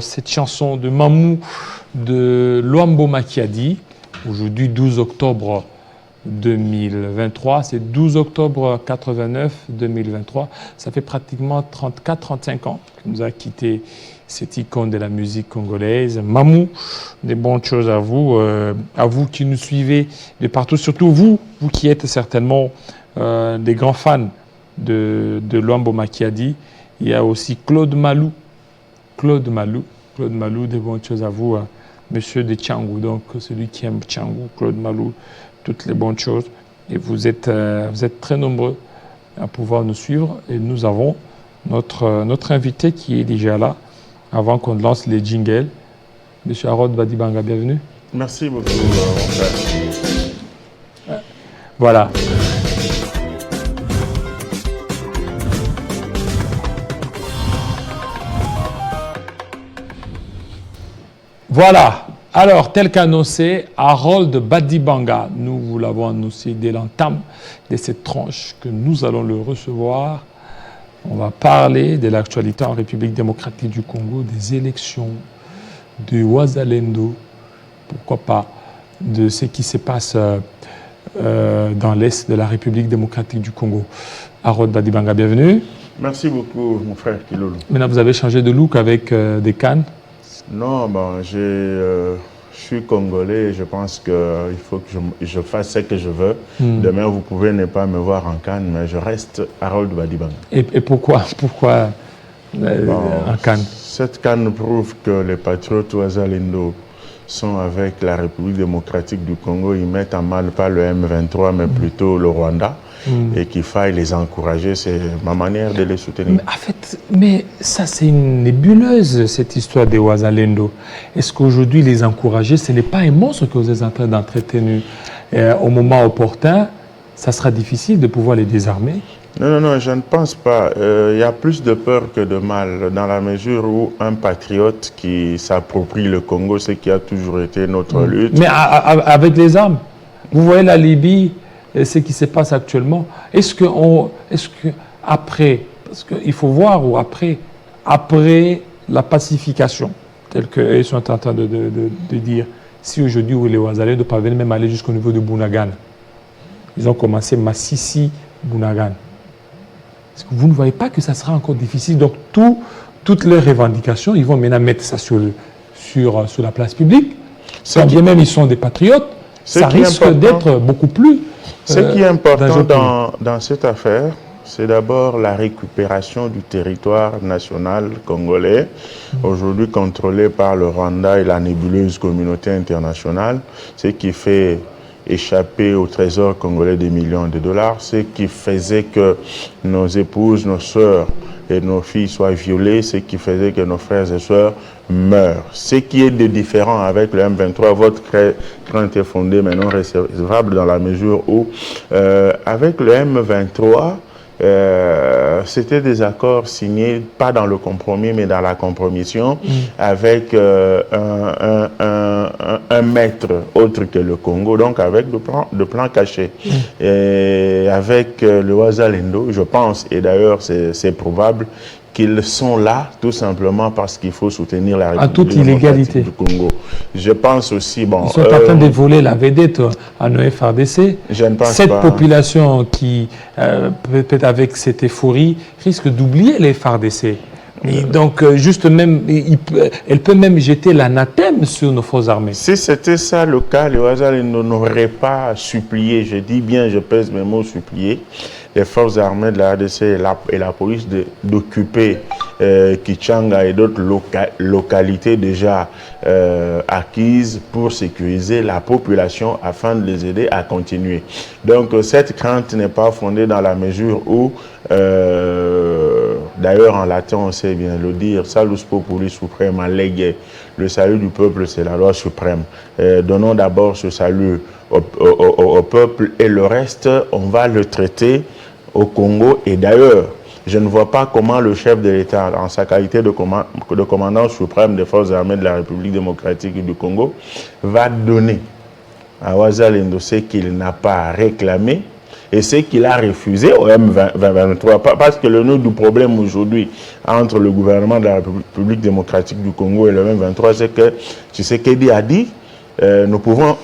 cette chanson de Mamou de Luambo Makiadi, aujourd'hui 12 octobre 2023, c'est 12 octobre 89 2023, ça fait pratiquement 34-35 ans qu'il nous a quitté cette icône de la musique congolaise. Mamou, des bonnes choses à vous qui nous suivez de partout, surtout vous qui êtes certainement des grands fans de Luambo Makiadi. Il y a aussi Claude Malou, des bonnes choses à vous, monsieur de Tchangou, donc celui qui aime Tchangou, Claude Malou, toutes les bonnes choses. Et vous êtes très nombreux à pouvoir nous suivre. Et nous avons notre invité qui est déjà là, avant qu'on lance les jingles. Monsieur Harold Badibanga, bienvenue. Merci beaucoup, mon frère. Voilà. Voilà. Alors, tel qu'annoncé, Harold Badibanga, nous vous l'avons annoncé dès l'entame de cette tranche que nous allons le recevoir. On va parler de l'actualité en République démocratique du Congo, des élections, de Ouazalendo, pourquoi pas, de ce qui se passe dans l'Est de la République démocratique du Congo. Harold Badibanga, bienvenue. Merci beaucoup, mon frère Kilolo. Maintenant, vous avez changé de look avec des cannes. Non, bon, je suis congolais et je pense qu'il faut que je fasse ce que je veux. Demain, vous pouvez ne pas me voir en Cannes, mais je reste Harold Badibanga. Et pourquoi en Cannes? Cette Cannes prouve que les patriotes Ouazalendo sont avec la République démocratique du Congo. Ils mettent en mal pas le M23, mais plutôt le Rwanda. Et qu'il faille les encourager, c'est ma manière de les soutenir. Mais ça c'est une nébuleuse, cette histoire des Ouazalendo. Est-ce qu'aujourd'hui les encourager, ce n'est pas un monstre que vous êtes en train d'entretenir? Au moment opportun, ça sera difficile de pouvoir les désarmer? Non, je ne pense pas. Il y a plus de peur que de mal, dans la mesure où un patriote qui s'approprie le Congo, ce qui a toujours été notre lutte. Mais avec les armes, vous voyez la Libye, et ce qui se passe actuellement, est-ce que après, parce qu'il faut voir où après la pacification, telle qu'ils sont en train de dire, si aujourd'hui les Ouazalendo parviennent même aller jusqu'au niveau de Bunagana, ils ont commencé Massissi, Bunagana. Est-ce que vous ne voyez pas que ça sera encore difficile? Donc toutes leurs revendications, ils vont maintenant mettre ça sur la place publique. Quand bien même ils sont des patriotes, ça risque d'être beaucoup plus... Ce qui est important dans cette affaire, c'est d'abord la récupération du territoire national congolais, aujourd'hui contrôlé par le Rwanda et la nébuleuse communauté internationale, ce qui fait échapper au trésor congolais des millions de dollars, ce qui faisait que nos épouses, nos sœurs et nos filles soient violées, ce qui faisait que nos frères et sœurs meurent. Ce qui est de différent avec le M23, votre crainte est fondée mais non recevable dans la mesure où avec le M23, c'était des accords signés, pas dans le compromis, mais dans la compromission, avec un maître autre que le Congo, donc avec de plans cachés. Et avec le Ouazalendo, je pense, et d'ailleurs c'est probable, qu'ils sont là tout simplement parce qu'il faut soutenir la République démocratique du Congo. Je pense aussi, bon... Ils sont en train de voler la vedette à nos FRDC. Je ne pense cette pas. Population qui, peut-être avec cette euphorie, risque d'oublier les FRDC. Et donc, juste même, elle peut même jeter l'anathème sur nos forces armées. Si c'était ça le cas, les Ouazalendo n'auraient pas supplié, je dis bien, je pèse mes mots, supplier, les forces armées de la RDC et la police d'occuper Kichanga et d'autres localités déjà acquises pour sécuriser la population afin de les aider à continuer. Donc cette crainte n'est pas fondée dans la mesure où, d'ailleurs en latin on sait bien le dire, Salus Populi Suprema Lege, le salut du peuple c'est la loi suprême. Donnons d'abord ce salut au peuple et le reste on va le traiter au Congo. Et d'ailleurs, je ne vois pas comment le chef de l'État, en sa qualité de commandant suprême des forces armées de la République démocratique du Congo, va donner à Ouazalendo ce qu'il n'a pas réclamé Et c'est qu'il a refusé au M23. Parce que le nœud du problème aujourd'hui entre le gouvernement de la République démocratique du Congo et le M23, c'est que Tshisekedi a dit nous pouvons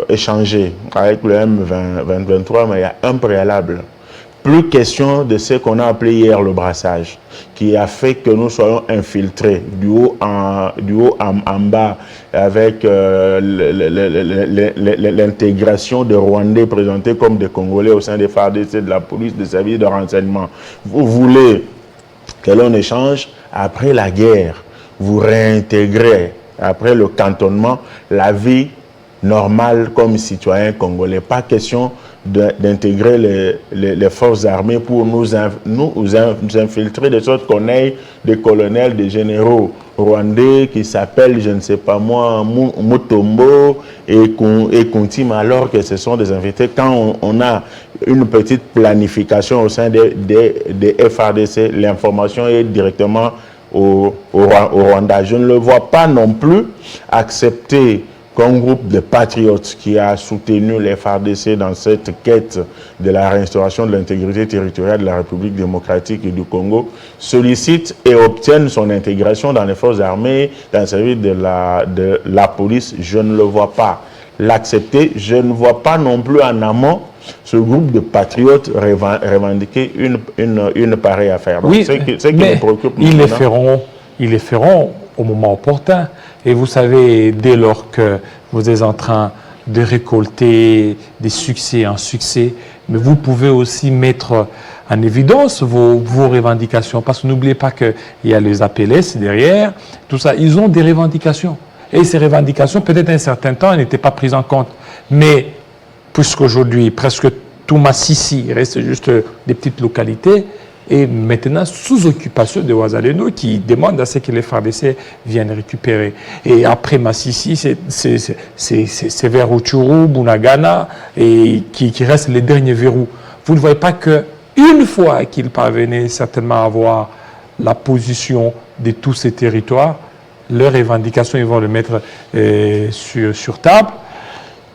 échanger avec le M23, mais il y a un préalable. Plus question de ce qu'on a appelé hier le brassage, qui a fait que nous soyons infiltrés du haut en bas avec l'intégration des Rwandais présentés comme des Congolais au sein des FARDC, de la police, des services de renseignement. Vous voulez que l'on échange après la guerre, vous réintégrez après le cantonnement la vie normale comme citoyen congolais. Pas question d'intégrer les forces armées pour nous infiltrer de sorte qu'on ait des colonels, des généraux rwandais qui s'appellent, je ne sais pas moi, Mutombo et Kuntim, alors que ce sont des invités. Quand on a une petite planification au sein des FARDC, l'information est directement au Rwanda. Je ne le vois pas non plus accepter qu'un groupe de patriotes qui a soutenu les FARDC dans cette quête de la restauration de l'intégrité territoriale de la République démocratique du Congo sollicite et obtienne son intégration dans les forces armées, dans le service de la police. Je ne le vois pas l'accepter. Je ne vois pas non plus en amont ce groupe de patriotes revendiquer une pareille affaire. Donc, oui, c'est qui me préoccupe. Ils les feront au moment opportun. Et vous savez, dès lors que vous êtes en train de récolter des succès en succès, mais vous pouvez aussi mettre en évidence vos revendications. Parce que n'oubliez pas qu'il y a les APLS derrière, tout ça, ils ont des revendications. Et ces revendications, peut-être un certain temps, n'étaient pas prises en compte. Mais puisqu'aujourd'hui, presque tout Massissi reste juste des petites localités, et maintenant sous occupation de Wazalendo qui demande à ce que les FARDC viennent récupérer. Et après Massissi, c'est vers Rutshuru, Bunagana, et qui restent les derniers verrous. Vous ne voyez pas qu'une fois qu'ils parvenaient certainement à avoir la position de tous ces territoires, leurs revendications, ils vont le mettre sur table.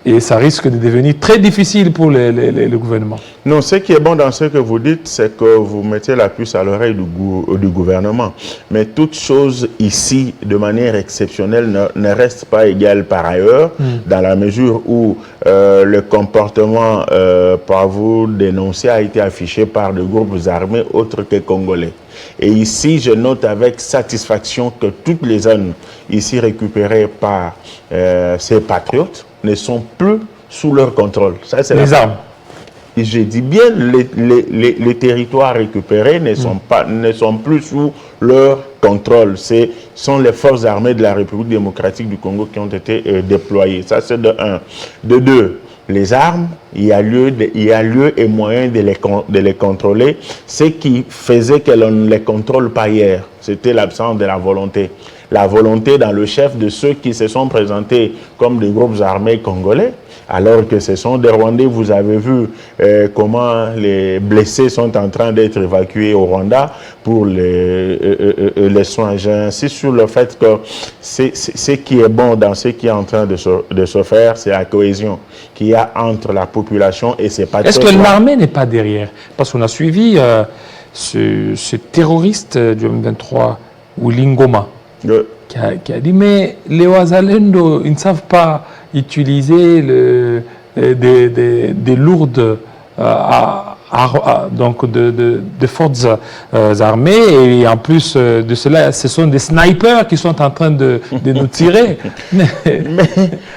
Et ça risque de devenir très difficile pour le gouvernement. Non, ce qui est bon dans ce que vous dites, c'est que vous mettez la puce à l'oreille du gouvernement. Mais toute chose ici, de manière exceptionnelle, ne reste pas égale par ailleurs, dans la mesure où le comportement par vous dénoncé a été affiché par des groupes armés autres que congolais. Et ici, je note avec satisfaction que toutes les zones ici récupérées par ces patriotes ne sont plus sous leur contrôle. Ça, c'est les armes. Et je dis bien, les territoires récupérés ne sont plus sous leur contrôle. Ce sont les forces armées de la République démocratique du Congo qui ont été déployées. Ça, c'est de un. De deux, les armes, il y a lieu et moyen de les contrôler. Ce qui faisait que l'on ne les contrôle pas hier, c'était l'absence de la volonté. La volonté dans le chef de ceux qui se sont présentés comme des groupes armés congolais, alors que ce sont des Rwandais. Vous avez vu comment les blessés sont en train d'être évacués au Rwanda pour les soins. J'insiste sur le fait que ce qui est bon dans ce qui est en train de se faire, c'est la cohésion qu'il y a entre la population et ses patriotes. Est-ce que l'armée n'est pas derrière? Parce qu'on a suivi ce terroriste du M23, Willy Ngoma, qui a dit, mais les Wazalendo, ils ne savent pas utiliser des lourdes donc de fortes armées, et en plus de cela, ce sont des snipers qui sont en train de nous tirer. Mais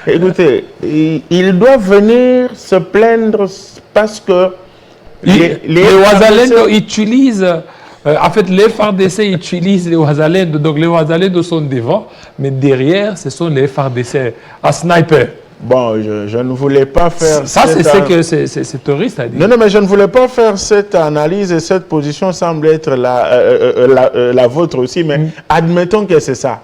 écoutez, ils doivent venir se plaindre parce que les Wazalendo utilisent... en fait, les FARDC utilisent les Wazalendo, donc les Wazalendo sont devant, mais derrière, ce sont les FARDC à sniper. Bon, je ne voulais pas faire... Ça, c'est ce que ces terroristes a dit. Non, mais je ne voulais pas faire cette analyse, et cette position semble être la vôtre aussi, mais admettons que c'est ça.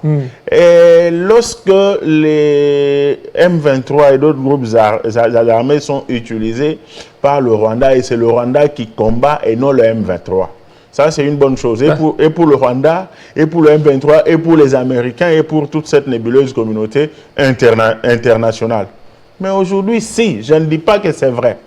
Et lorsque les M23 et d'autres groupes armés sont utilisés par le Rwanda, et c'est le Rwanda qui combat et non le M23, ça, c'est une bonne chose. Et pour le Rwanda, et pour le M23, et pour les Américains, et pour toute cette nébuleuse communauté internationale. Mais aujourd'hui, si, je ne dis pas que c'est vrai.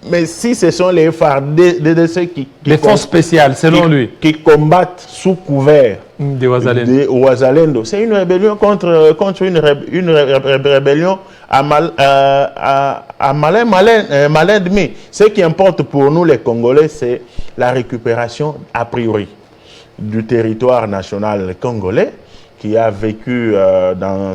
Mais si ce sont les FARDC les forces spéciales, selon lui, qui combattent sous couvert des Ouazalendo, Ouazalendo, c'est une rébellion contre une rébellion à malin demi. Ce qui importe pour nous les Congolais, c'est la récupération a priori du territoire national congolais, qui a vécu dans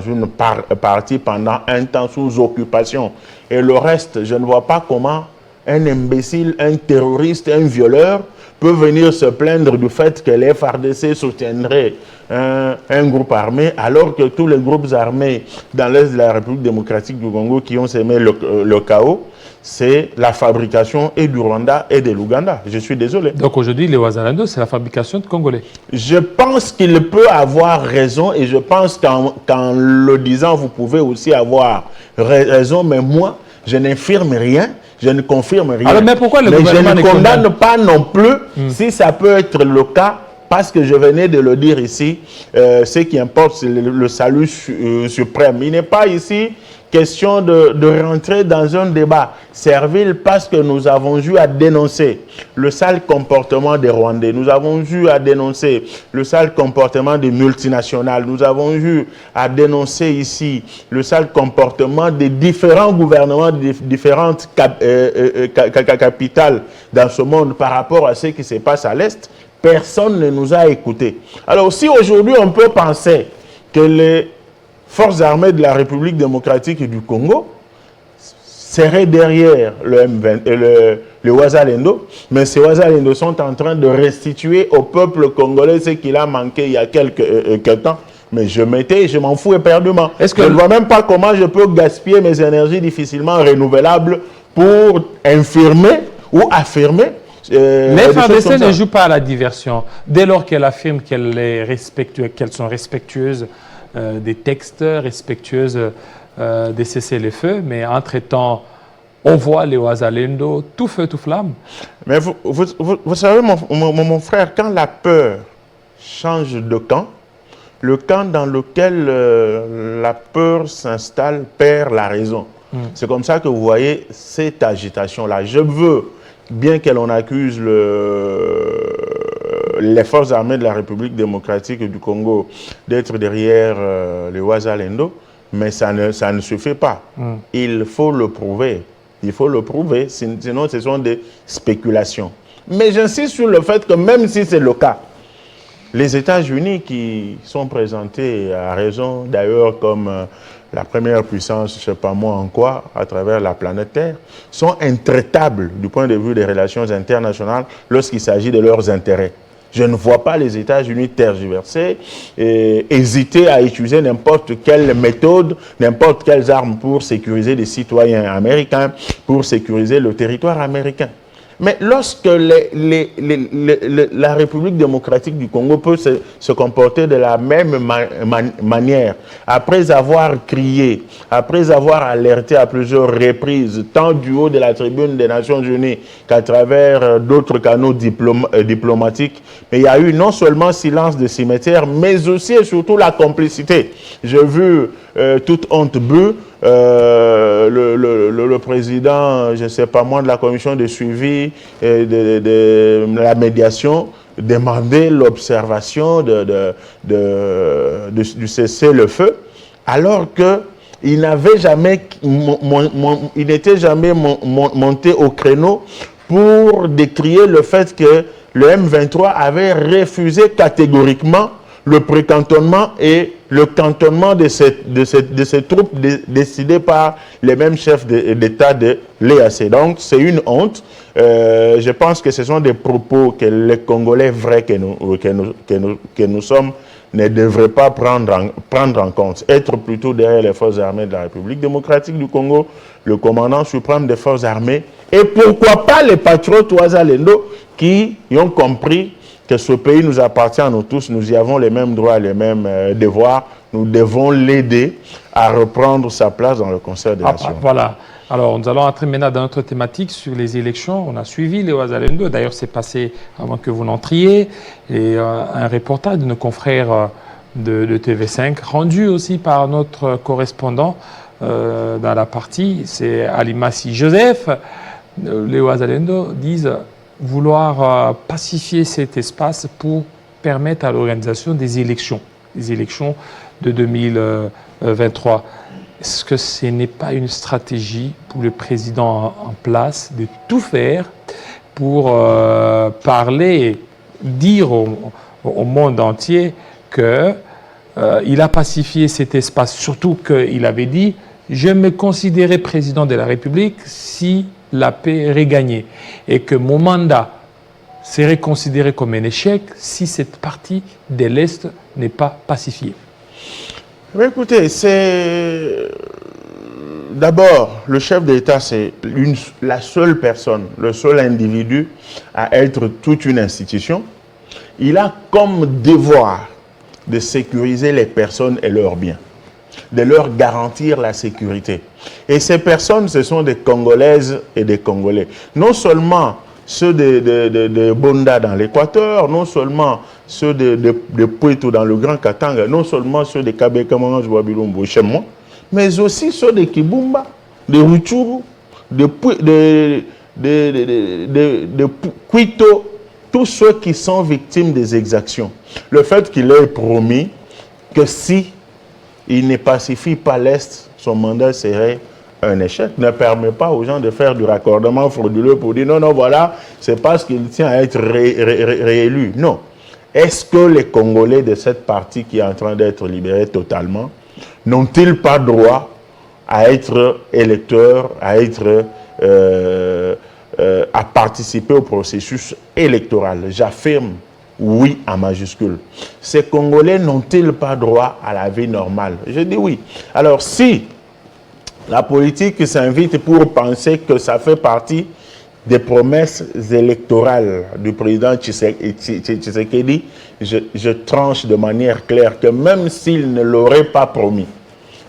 une partie pendant un temps sous occupation. Et le reste, je ne vois pas comment un imbécile, un terroriste, un violeur peut venir se plaindre du fait que les FARDC soutiendraient un groupe armé, alors que tous les groupes armés dans l'Est de la République démocratique du Congo qui ont sémé le chaos, c'est la fabrication et du Rwanda et de l'Ouganda. Je suis désolé. Donc aujourd'hui, les Ouazalendo, c'est la fabrication de Congolais. Je pense qu'il peut avoir raison et je pense qu'en le disant, vous pouvez aussi avoir raison, mais moi, je n'infirme rien, je ne confirme rien. Alors, mais pourquoi le gouvernement je ne condamne pas non plus si ça peut être le cas, parce que je venais de le dire ici, ce qui importe, c'est le salut suprême. Il n'est pas ici question de rentrer dans un débat servile, parce que nous avons eu à dénoncer le sale comportement des Rwandais, nous avons eu à dénoncer le sale comportement des multinationales, nous avons eu à dénoncer ici le sale comportement des différents gouvernements, des différentes capitales dans ce monde par rapport à ce qui se passe à l'Est. Personne ne nous a écoutés. Alors si aujourd'hui on peut penser que les forces armées de la République démocratique du Congo seraient derrière le Ouazalendo, mais ces Ouazalendo sont en train de restituer au peuple congolais ce qu'il a manqué il y a quelques temps. Mais je m'en fous éperdument. Je ne vois même pas comment je peux gaspiller mes énergies difficilement renouvelables pour infirmer ou affirmer. Les FARDC ne jouent pas à la diversion. Dès lors qu'elle affirme qu'elles sont respectueuses des textes, respectueuses des cessez-le-feu, mais entre-temps, on voit les Ouazalendo tout feu, tout flamme. Mais vous savez, mon frère, quand la peur change de camp, le camp dans lequel la peur s'installe perd la raison. C'est comme ça que vous voyez cette agitation-là. Je veux, bien que l'on accuse les forces armées de la République démocratique du Congo d'être derrière les Ouazalendo, mais ça ne suffit pas. Il faut le prouver. Il faut le prouver, sinon ce sont des spéculations. Mais j'insiste sur le fait que même si c'est le cas, les États-Unis qui sont présentés à raison, d'ailleurs comme la première puissance, je ne sais pas moi en quoi, à travers la planète Terre, sont intraitables du point de vue des relations internationales lorsqu'il s'agit de leurs intérêts. Je ne vois pas les États-Unis tergiverser et hésiter à utiliser n'importe quelle méthode, n'importe quelles armes pour sécuriser les citoyens américains, pour sécuriser le territoire américain. Mais lorsque la République démocratique du Congo peut se comporter de la même manière, après avoir crié, après avoir alerté à plusieurs reprises, tant du haut de la tribune des Nations Unies qu'à travers d'autres canaux diplomatiques, mais il y a eu non seulement silence de cimetière, mais aussi et surtout la complicité. J'ai vu toute honte bue, le président, je ne sais pas moi, de la commission de suivi et de la médiation, demander l'observation du cessez-le-feu, alors qu'il n'avait jamais, il n'était jamais monté au créneau pour décrier le fait que le M23 avait refusé catégoriquement le précantonnement et le cantonnement de ces troupes décidées par les mêmes chefs d'État de l'EAC. Donc, c'est une honte. Je pense que ce sont des propos que les Congolais vrais que nous sommes ne devraient pas prendre en compte. Être plutôt derrière les forces armées de la République démocratique du Congo, le commandant suprême des forces armées, et pourquoi pas les patriotes Ouazalendo qui ont compris que ce pays nous appartient à nous tous, nous y avons les mêmes droits, les mêmes devoirs, nous devons l'aider à reprendre sa place dans le concert des nations. Voilà. Alors, nous allons entrer maintenant dans notre thématique sur les élections. On a suivi les Ouazalendo. D'ailleurs, c'est passé avant que vous n'entriez. Et un reportage de nos confrères de TV5, rendu aussi par notre correspondant dans la partie, c'est Alimassi Joseph. Léo Azalendo disent vouloir pacifier cet espace pour permettre à l'organisation des élections de 2023. Est-ce que ce n'est pas une stratégie pour le président en place de tout faire pour parler, dire au monde entier qu'il a pacifié cet espace, surtout qu'il avait dit « Je me considérais président de la République si la paix est regagnée et que mon mandat serait considéré comme un échec si cette partie de l'Est n'est pas pacifiée. » Mais écoutez, c'est d'abord le chef d'État, c'est la seule personne, le seul individu à être toute une institution. Il a comme devoir de sécuriser les personnes et leurs biens, de leur garantir la sécurité. Et ces personnes, ce sont des Congolaises et des Congolais. Non seulement ceux de Bonda dans l'Équateur, non seulement ceux de Puerto dans le Grand Katanga, non seulement ceux de Kabekamange, Wabilombo, chez moi, mais aussi ceux de Kibumba, de Rutshuru, de Quito, tous ceux qui sont victimes des exactions. Le fait qu'il ait promis que si il ne pacifie pas l'Est, son mandat serait un échec, ne permet pas aux gens de faire du raccordement frauduleux pour dire non, non, voilà, c'est parce qu'il tient à être réélu. Non. Est-ce que les Congolais de cette partie qui est en train d'être libérée totalement n'ont-ils pas droit à être électeurs, à participer au processus électoral? J'affirme oui en majuscule. Ces Congolais n'ont-ils pas droit à la vie normale? Je dis oui. Alors si la politique s'invite pour penser que ça fait partie des promesses électorales du président Tshisekedi, je tranche de manière claire que même s'il ne l'aurait pas promis,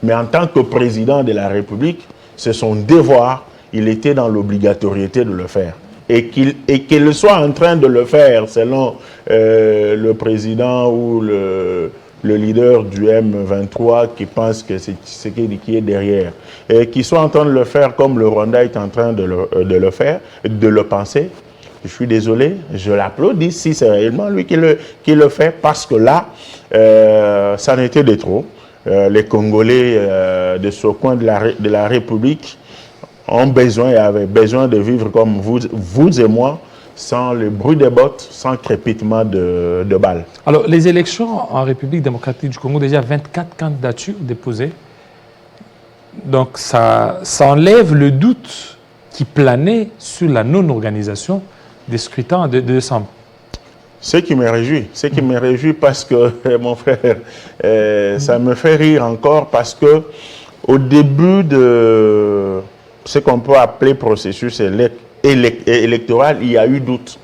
mais en tant que président de la République, c'est son devoir, il était dans l'obligatoriété de le faire. Et qu'il soit en train de le faire selon le président ou le leader du M23 qui pense que c'est Tshisekedi qui est derrière, et qu'il soit en train de le faire comme le Rwanda est en train de le faire, de le penser, je suis désolé, je l'applaudis si c'est réellement lui qui le fait, parce que là, ça n'était de trop. Les Congolais de ce coin de la République ont besoin et avaient besoin de vivre comme vous et moi, sans le bruit des bottes, sans crépitement de balles. Alors, les élections en République démocratique du Congo, déjà 24 candidatures déposées. Donc, ça enlève le doute qui planait sur la non-organisation des scrutins de décembre. Ce qui me réjouit parce que, mon frère, ça me fait rire encore parce que au début de ce qu'on peut appeler processus électoral, il y a eu doute.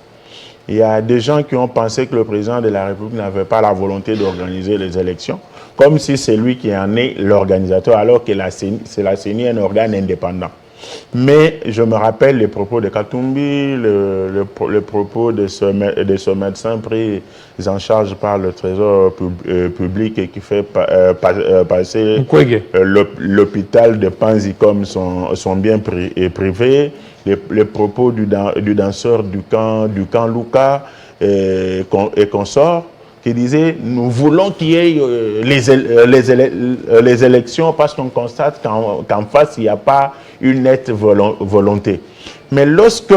Il y a des gens qui ont pensé que le président de la République n'avait pas la volonté d'organiser les élections, comme si c'est lui qui en est l'organisateur, alors que c'est la CENI, un organe indépendant. Mais je me rappelle les propos de Katumbi, le propos de ce médecin pris en charge par le Trésor public et qui fait passer l'hôpital de Panzi comme son bien privé, les propos du danseur du camp Luka et consorts, qui disait nous voulons qu'il y ait les élections parce qu'on constate qu'en face il n'y a pas une nette volonté. Mais lorsque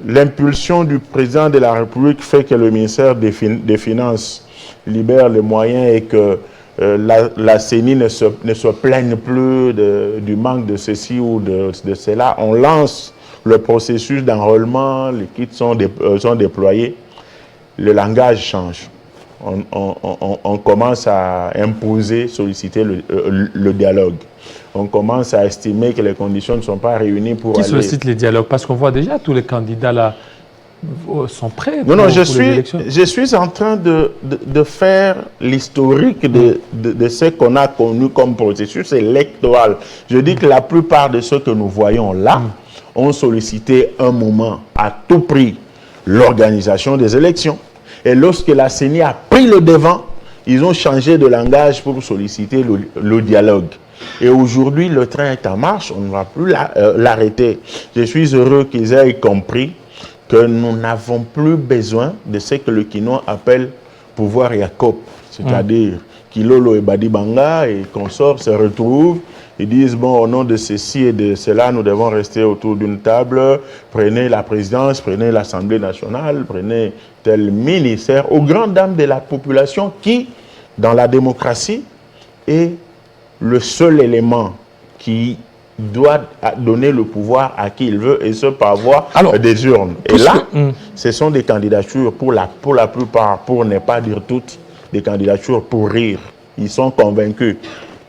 l'impulsion du président de la République fait que le ministère des Finances libère les moyens et que la CENI ne se plaigne plus du manque de ceci ou de cela, on lance le processus d'enrôlement, les kits sont déployés. Le langage change. On commence à imposer, solliciter le dialogue. On commence à estimer que les conditions ne sont pas réunies pour Qui sollicite les dialogues? Parce qu'on voit déjà tous les candidats là sont prêts pour les élections. Je suis en train de faire l'historique de ce qu'on a connu comme processus électoral. Je dis que la plupart de ceux que nous voyons là ont sollicité un moment à tout prix l'organisation des élections. Et lorsque la CENI a pris le devant, ils ont changé de langage pour solliciter le dialogue. Et aujourd'hui, le train est en marche, on ne va plus l'arrêter. Je suis heureux qu'ils aient compris que nous n'avons plus besoin de ce que le Kinois appelle pouvoir Yacob, c'est-à-dire Kilolo et Badibanga et consorts se retrouvent. Ils disent, bon, au nom de ceci et de cela, nous devons rester autour d'une table. Prenez la présidence, prenez l'Assemblée nationale, prenez tel ministère, aux grandes dames de la population qui, dans la démocratie, est le seul élément qui doit donner le pouvoir à qui il veut, et ce par voie des urnes. Et là, ce sont des candidatures, pour la plupart, pour ne pas dire toutes, des candidatures pour rire. Ils sont convaincus,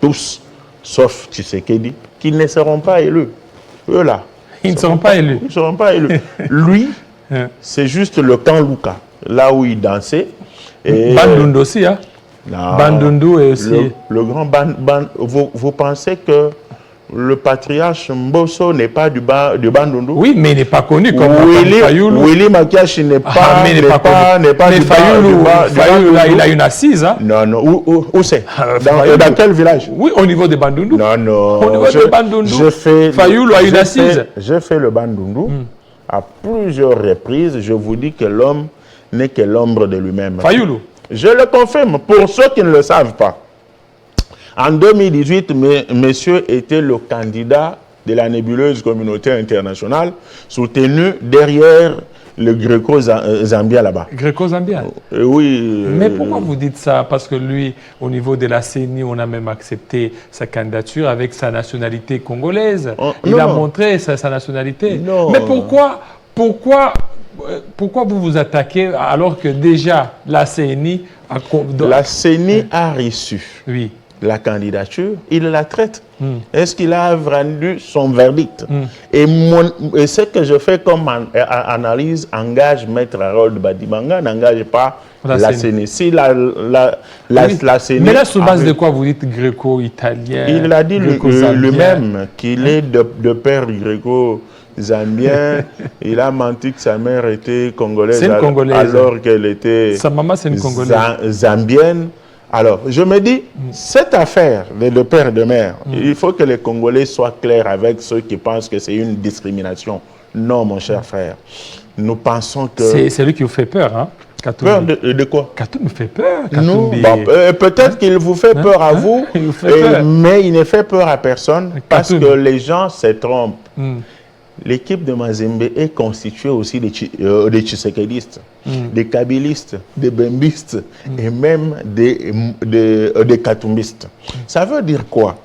tous, sauf Tshisekedi, qu'ils ne seront pas élus. Eux là. Ils ne seront pas élus. Ils ne seront pas élus. Lui, c'est juste le camp Luka, là où il dansait. Bandundu aussi, hein? Bandundu est aussi. Le grand vous pensez que le patriarche Mbosso n'est pas du Bandundu? Oui, mais il n'est pas connu comme Fayulu. Willy Makiachi n'est pas, mais Fayulu, il a une assise. Hein? Non, non. Où c'est? Dans quel village? Oui, au niveau de Bandundu. Non, non. Au niveau de Bandundu, Fayulu a une assise. J'ai fait le Bandundu à plusieurs reprises. Je vous dis que l'homme n'est que l'ombre de lui-même. Fayulu. Je le confirme, pour ceux qui ne le savent pas. En 2018, monsieur était le candidat de la nébuleuse communauté internationale, soutenu derrière le Gréco-Zambien là-bas. Gréco-Zambien? Oui. Mais pourquoi vous dites ça? Parce que lui, au niveau de la CENI, on a même accepté sa candidature avec sa nationalité congolaise. Il a montré sa nationalité. Non. Mais pourquoi vous vous attaquez alors que déjà la CENI a... La CENI a reçu la candidature, il la traite. Est-ce qu'il a rendu son verdict? Et ce que je fais comme analyse engage Maître Harold Badibanga, n'engage pas la CENI. Si la CENI... Mais là, sur base de quoi vous dites gréco-italien? Il a dit lui-même qu'il est de père gréco-zambien. Il a menti que sa mère était congolaise, alors qu'elle était... Sa maman, c'est une congolaise. Zambienne. Alors, je me dis, cette affaire de père et de mère, il faut que les Congolais soient clairs avec ceux qui pensent que c'est une discrimination. Non, mon cher frère. Nous pensons que... C'est lui qui vous fait peur, hein? Peur de quoi? Katumbi me fait peur. Peut-être qu'il vous fait peur à vous, mais il ne fait peur à personne parce que les gens se trompent. L'équipe de Mazembe est constituée aussi des Tshisekedistes, des Kabilistes, des Bembistes et même des Katumbistes. Ça veut dire quoi?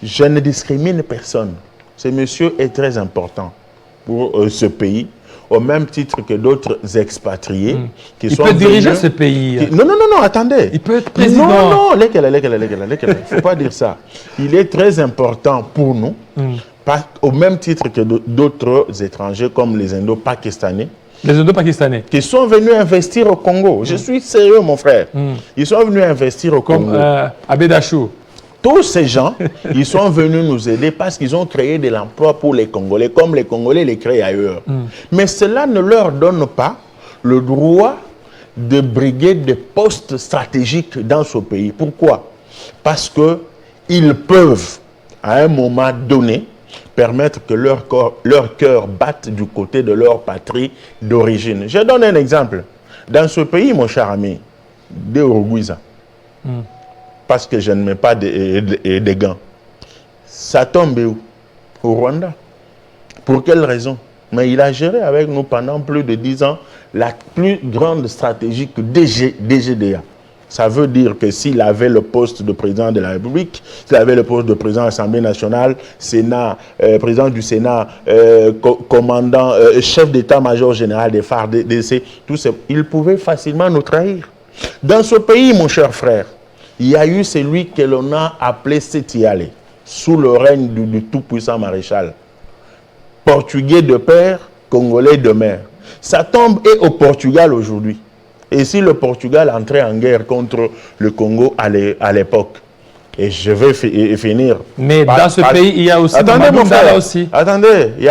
Je ne discrimine personne. Ce monsieur est très important pour ce pays, au même titre que d'autres expatriés qui sont... Il peut diriger ce pays. Non, attendez. Il peut être président. Non, il ne faut pas dire ça. Il est très important pour nous. Au même titre que d'autres étrangers comme les Indo-Pakistanais. Les Indo-Pakistanais. Qui sont venus investir au Congo. Je suis sérieux, mon frère. Ils sont venus investir au Congo. Comme Abedachou. Tous ces gens, ils sont venus nous aider parce qu'ils ont créé de l'emploi pour les Congolais, comme les Congolais les créent ailleurs. Mais cela ne leur donne pas le droit de briguer des postes stratégiques dans ce pays. Pourquoi? Parce qu'ils peuvent, à un moment donné, permettre que leur cœur batte du côté de leur patrie d'origine. Je donne un exemple. Dans ce pays, mon cher ami, de Uruguisa, parce que je ne mets pas de gants, ça tombe où? Au Rwanda. Pour quelle raison? Mais il a géré avec nous pendant plus de 10 ans la plus grande stratégie que DGDA. Ça veut dire que s'il avait le poste de président de la République, s'il avait le poste de président de l'Assemblée nationale, Sénat, président du Sénat, commandant, chef d'état-major général des FARDC, tout ça, il pouvait facilement nous trahir. Dans ce pays, mon cher frère, il y a eu celui que l'on a appelé Setiale, sous le règne du tout-puissant maréchal. Portugais de père, Congolais de mère. Sa tombe est au Portugal aujourd'hui. Et si le Portugal entrait en guerre contre le Congo à l'époque, et je vais finir. Mais dans ce pays, il y a aussi Mamadou Ndala aussi. Attendez, il y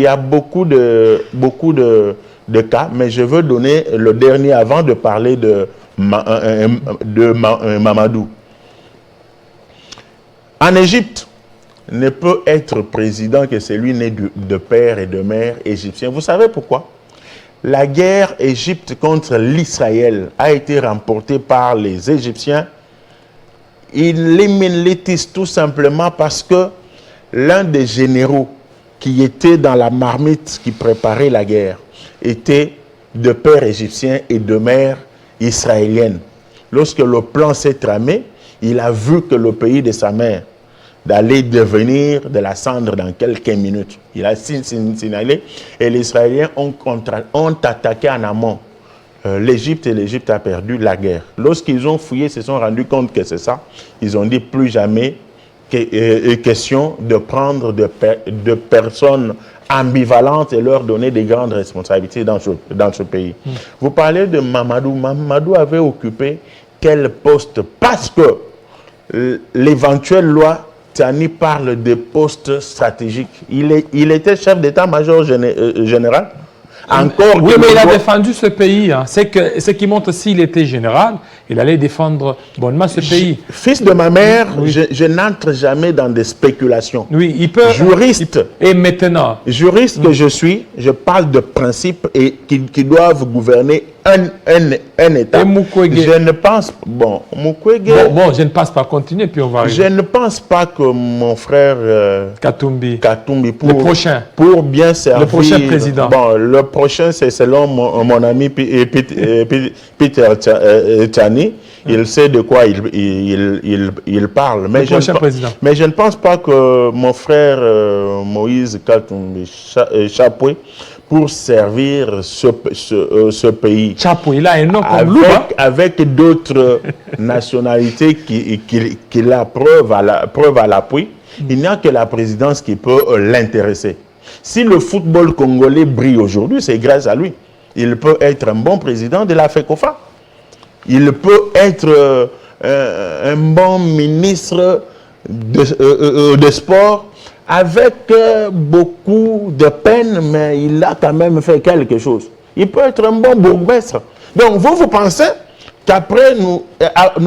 a beaucoup de cas, mais je veux donner le dernier avant de parler de Mamadou. En Égypte, ne peut être président que celui né de père et de mère égyptien. Vous savez pourquoi? La guerre Égypte contre l'Israël a été remportée par les Égyptiens. Ils l'éliminent tout simplement parce que l'un des généraux qui était dans la marmite qui préparait la guerre était de père égyptien et de mère israélienne. Lorsque le plan s'est tramé, il a vu que le pays de sa mère d'aller devenir de la cendre dans quelques minutes. Il a signalé et les Israéliens ont attaqué en amont l'Égypte et l'Égypte a perdu la guerre. Lorsqu'ils ont fouillé, ils se sont rendus compte que c'est ça. Ils ont dit plus jamais question de prendre de personnes ambivalentes et leur donner des grandes responsabilités dans ce pays. Vous parlez de Mamadou. Mamadou avait occupé quel poste? Parce que l'éventuelle loi Tani parle de postes stratégiques. Il était chef d'état-major général. Encore oui, mais il a défendu ce pays. Hein. Ce qui montre s'il était général, il allait défendre bonnement ce pays. Fils de ma mère, oui. je n'entre jamais dans des spéculations. Oui, il peut. Juriste. Et maintenant. Juriste que je suis, je parle de principes et qui doivent gouverner un État. Et Mukwege. Je ne pense... Bon, Mukwege... Bon, je ne pense pas continuer, puis on va arriver. Je ne pense pas que mon frère... Katumbi, le prochain. Pour bien servir... Le prochain président. Bon, le prochain, c'est selon mon ami Peter Tani. Il sait de quoi il parle. Mais le prochain président. Mais je ne pense pas que mon frère Moïse Katumbi Chapwe pour servir ce pays. Chapeau, il a un nom comme Louba. Avec d'autres nationalités qui la preuve à l'appui, il n'y a que la présidence qui peut l'intéresser. Si le football congolais brille aujourd'hui, c'est grâce à lui. Il peut être un bon président de la FECOFA. Il peut être un bon ministre de sport. Avec beaucoup de peine, mais il a quand même fait quelque chose. Il peut être un bon bourgmestre. Donc, vous pensez qu'après nous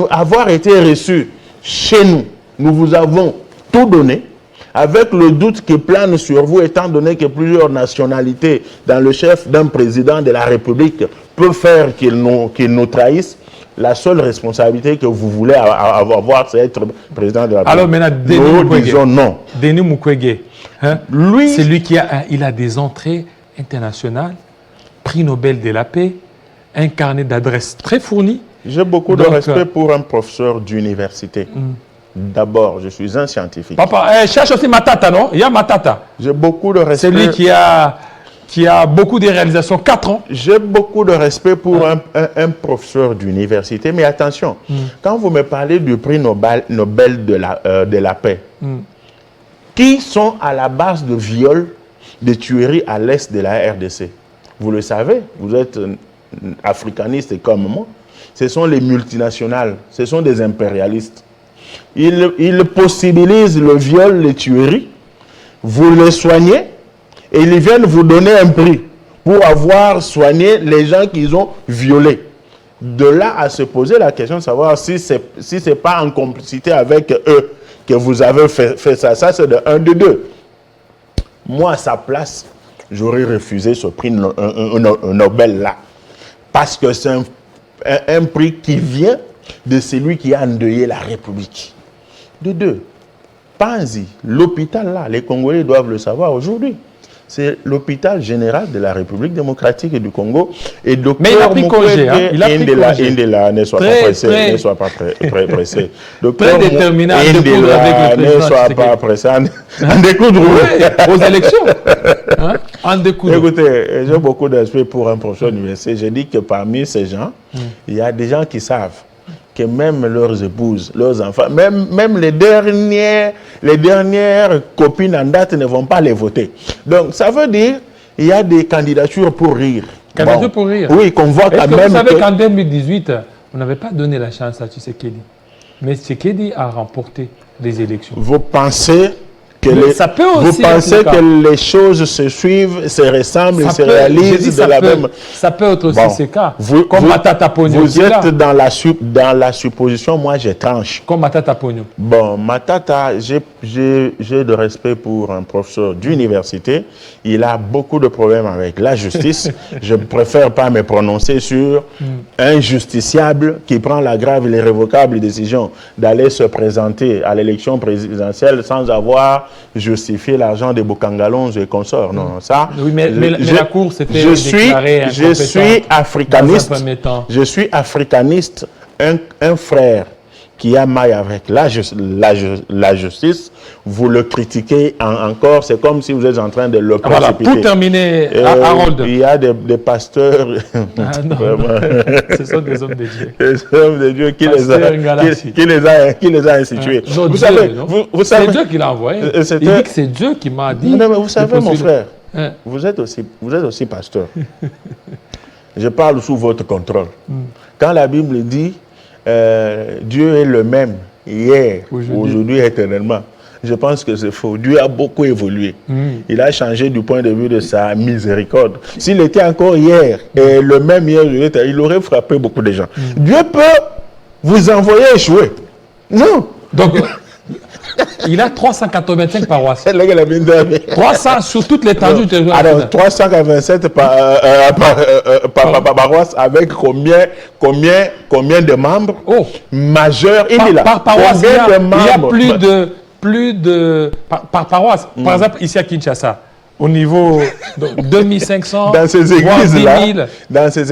avoir été reçus chez nous, nous vous avons tout donné, avec le doute qui plane sur vous, étant donné que plusieurs nationalités dans le chef d'un président de la République peut faire qu'il nous trahisse. La seule responsabilité que vous voulez avoir, c'est être président de la République. Alors maintenant, nous disons non. Denis Mukwege, hein, lui, c'est lui qui a des entrées internationales, prix Nobel de la paix, un carnet d'adresses très fourni. J'ai beaucoup de respect pour un professeur d'université. D'abord, je suis un scientifique. Papa, cherche aussi Matata, non? Il y a Matata. J'ai beaucoup de respect. C'est lui qui a beaucoup de réalisations, 4 ans. J'ai beaucoup de respect pour un professeur d'université, mais attention, quand vous me parlez du prix Nobel de la paix, qui sont à la base de viols, de tueries à l'est de la RDC? Vous le savez, vous êtes africaniste comme moi, ce sont les multinationales, ce sont des impérialistes. Ils possibilisent le viol, les tueries, vous les soignez, et ils viennent vous donner un prix pour avoir soigné les gens qu'ils ont violés. De là à se poser la question de savoir si ce n'est pas en complicité avec eux que vous avez fait ça. Ça, c'est de un de deux. Moi, à sa place, j'aurais refusé ce prix Nobel-là. Parce que c'est un prix qui vient de celui qui a endeuillé la République. De deux, Panzi, l'hôpital là, les Congolais doivent le savoir aujourd'hui. C'est l'hôpital général de la République démocratique du Congo. Et docteur mais il a pris congé. Hein? Il a pris congé. Indela, ne sois pas pressé. Ne sois pas pressé. Très déterminé à découdre avec le président. Ne sois pas pressé. En découdre. Oui, aux élections. Hein? En découdre. Écoutez, j'ai beaucoup de respect pour un professeur d'université. Je dis que parmi ces gens, il y a des gens qui savent que même leurs épouses, leurs enfants, même les dernières copines en date ne vont pas les voter. Donc, ça veut dire qu'il y a des candidatures pour rire. Candidatures pour rire? Oui, qu'on voit quand même. Vous savez qu'en 2018, on n'avait pas donné la chance à Tshisekedi. Mais Tshisekedi a remporté les élections. Vous pensez ça peut aussi vous pensez que les choses se suivent, se ressemblent et se réalisent de la même... Ça peut être aussi ce cas. Comme Matata Pogno. Vous êtes dans la supposition, moi je tranche. Comme Matata Pogno. Bon, Matata, j'ai de respect pour un professeur d'université. Il a beaucoup de problèmes avec la justice. Je ne préfère pas me prononcer sur un justiciable qui prend la grave et l'irrévocable décision d'aller se présenter à l'élection présidentielle sans avoir justifié l'argent des Boukangalons et consorts. Non, ça... Oui, mais la Cour s'était déclarée incompétente. Je suis africaniste. Je suis africaniste. Un frère qui a maille avec la justice, vous le critiquez encore, c'est comme si vous êtes en train de le précipiter. Voilà, pour terminer, Harold. Il y a des pasteurs... non, ce sont des hommes de Dieu. Des hommes de Dieu qui les a institués. Vous savez, c'est Dieu qui l'a envoyé. Il dit que c'est Dieu qui m'a dit... Non, mais vous savez, mon frère, vous êtes aussi pasteur. Je parle sous votre contrôle. Quand la Bible dit Dieu est le même hier, aujourd'hui, éternellement, je pense que c'est faux. Dieu a beaucoup évolué. Il a changé du point de vue de sa miséricorde. S'il était encore hier, et le même hier, il aurait frappé beaucoup de gens. Dieu peut vous envoyer échouer. Non. Donc, il a 385 paroisses. 300 sur toute l'étendue du territoire. Alors, 387 paroisses avec combien de membres majeurs par paroisse, il y a plus de par paroisse. Par exemple, ici à Kinshasa, au niveau de 2500, dans ces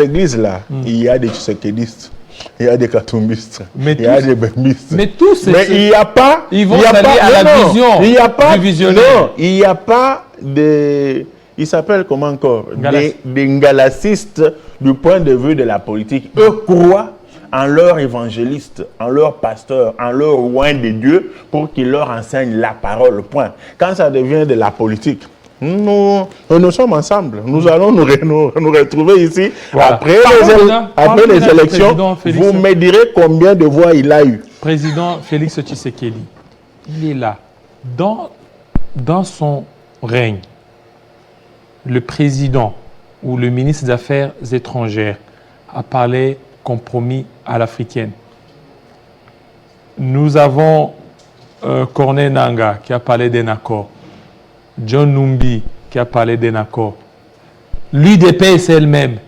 églises-là, il y a des tshisekédistes. Il y a des katumbistes, il y a des bémistes. Mais tous ces... Mais il n'y a pas... Ils vont s'allier à la vision du visionnaire. Non, il n'y a pas de... Il s'appelle comment encore? Des ngalacistes du point de vue de la politique. Eux croient en leur évangéliste, en leur pasteur, en leur roi de Dieu pour qu'il leur enseigne la parole, point. Quand ça devient de la politique, nous sommes ensemble. Nous allons nous retrouver ici. Voilà. Après les élections. Vous me direz combien de voix il a eu. Président Félix Tshisekedi, il est là. Dans son règne, le président ou le ministre des Affaires étrangères a parlé compromis à l'africaine. Nous avons Corneille Nangaa qui a parlé d'un accord. John Numbi qui a parlé d'un accord. L'UDPS elle-même.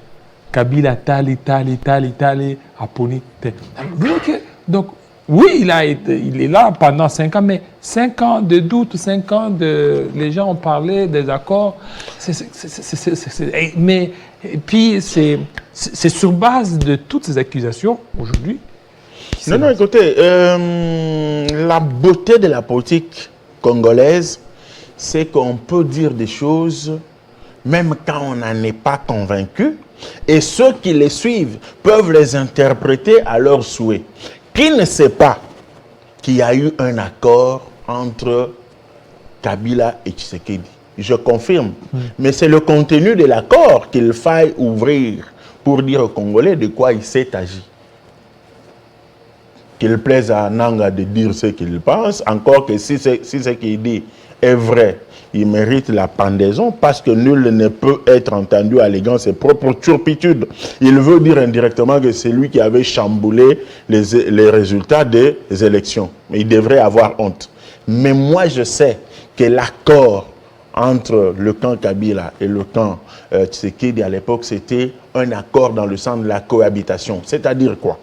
Kabila, Tali, Aponi. Donc, oui, il est là pendant 5 ans, mais 5 ans de doute, 5 ans de... Les gens ont parlé des accords. Mais puis, c'est sur base de toutes ces accusations, aujourd'hui. Non, écoutez, la beauté de la politique congolaise, c'est qu'on peut dire des choses même quand on n'en est pas convaincu, et ceux qui les suivent peuvent les interpréter à leur souhait. Qui ne sait pas qu'il y a eu un accord entre Kabila et Tshisekedi? Je confirme. Mais c'est le contenu de l'accord qu'il faille ouvrir pour dire aux Congolais de quoi il s'est agi. Qu'il plaise à Nangaa de dire ce qu'il pense, encore que si ce qu'il dit est vrai, il mérite la pendaison parce que nul ne peut être entendu alléguant ses propres turpitudes. Il veut dire indirectement que c'est lui qui avait chamboulé les résultats des élections. Mais il devrait avoir honte. Mais moi, je sais que l'accord entre le camp Kabila et le camp Tshisekedi à l'époque, c'était un accord dans le sens de la cohabitation. C'est-à-dire quoi?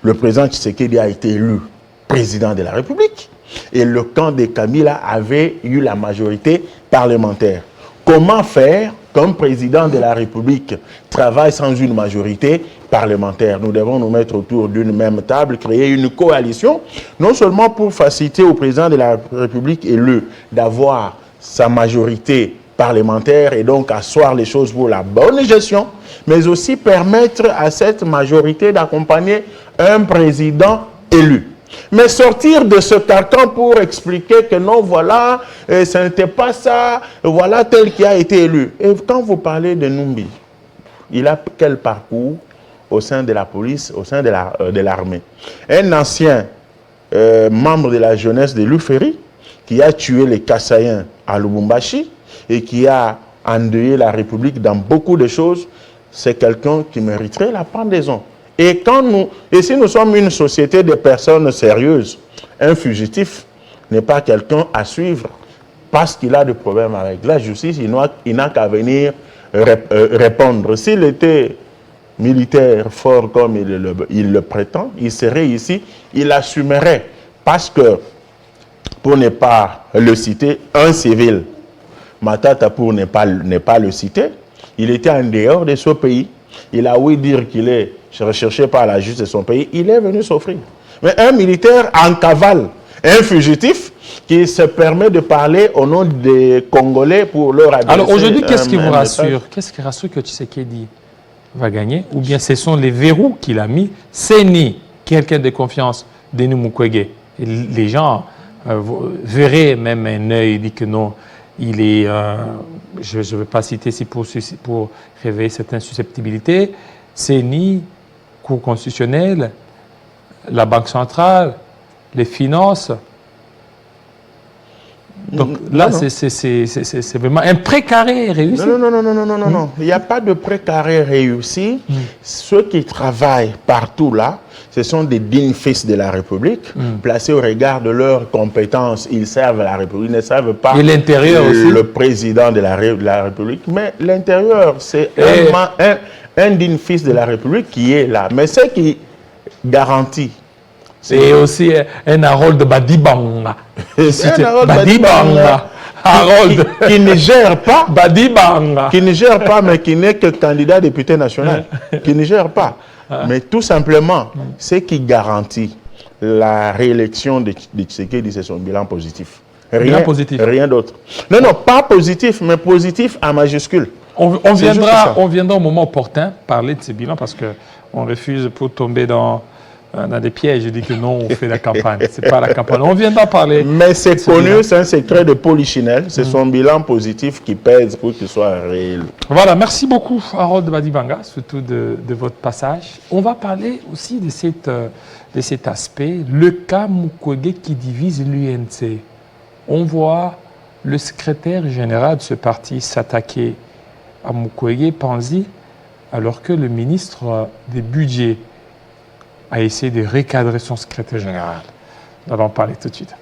Le président Tshisekedi a été élu président de la République et le camp de Kabila avait eu la majorité parlementaire. Comment faire qu'un président de la République travaille sans une majorité parlementaire? Nous devons nous mettre autour d'une même table, créer une coalition, non seulement pour faciliter au président de la République élu d'avoir sa majorité parlementaire et donc asseoir les choses pour la bonne gestion, mais aussi permettre à cette majorité d'accompagner un président élu. Mais sortir de ce carcan pour expliquer que non, voilà, ce n'était pas ça, voilà tel qui a été élu. Et quand vous parlez de Numbi, il a quel parcours au sein de la police, au sein de l'armée? Un ancien membre de la jeunesse de Luferi, qui a tué les Kassaïens à Lubumbashi et qui a endeuillé la République dans beaucoup de choses, c'est quelqu'un qui mériterait la pendaison. Et si nous sommes une société de personnes sérieuses, un fugitif n'est pas quelqu'un à suivre parce qu'il a des problèmes avec la justice, il n'a qu'à venir répondre. S'il était militaire fort comme il le prétend, il serait ici, il assumerait. Parce que, pour ne pas le citer, un civil, Matata pour ne pas le citer, il était en dehors de ce pays. Il a ouï dire qu'il est recherché par la justice de son pays, il est venu s'offrir. Mais un militaire en cavale, un fugitif, qui se permet de parler au nom des Congolais pour leur adresser. Alors aujourd'hui, qu'est-ce qui vous rassure? Qu'est-ce qui rassure que Tshisekedi va gagner? Ou bien ce sont les verrous qu'il a mis? C'est ni quelqu'un de confiance, Denis Mukwege. Les gens verraient même un œil, dit que non, il est, je ne veux pas citer ici pour réveiller certaines susceptibilités, c'est ni Cour constitutionnelle, la Banque centrale, les finances. Donc là, c'est vraiment un précaré réussi. Non. Il n'y a pas de précaré réussi. Ceux qui travaillent partout là, ce sont des dignes fils de la République, placés au regard de leurs compétences. Ils servent la République, ils ne servent pas le président de la République. Mais l'intérieur, c'est un digne fils de la République qui est là. Mais ce qui garantit. C'est aussi un Harold Badibanga. Badibanga. Harold. Qui ne gère pas. Badibanga. Qui ne gère pas, mais qui n'est que candidat député national. Qui ne gère pas. Mais tout simplement, ce qui garantit la réélection de Tshisekedi, c'est son bilan positif. Rien d'autre. Non, pas positif, mais positif en majuscule. On viendra au moment opportun parler de ce bilan parce qu'on refuse pour tomber dans des pièges. Je dis que non, on fait la campagne. Ce n'est pas la campagne. On viendra parler. Mais c'est connu, c'est un secret de Polichinelle. C'est son bilan positif qui pèse pour qu'il soit réel. Voilà, merci beaucoup Harold Badibanga, surtout de votre passage. On va parler aussi de cet aspect, le cas Mukwege qui divise l'UNC. On voit le secrétaire général de ce parti s'attaquer à Mukwege Panzi, alors que le ministre des Budgets a essayé de recadrer son secrétaire général. Nous allons en parler tout de suite.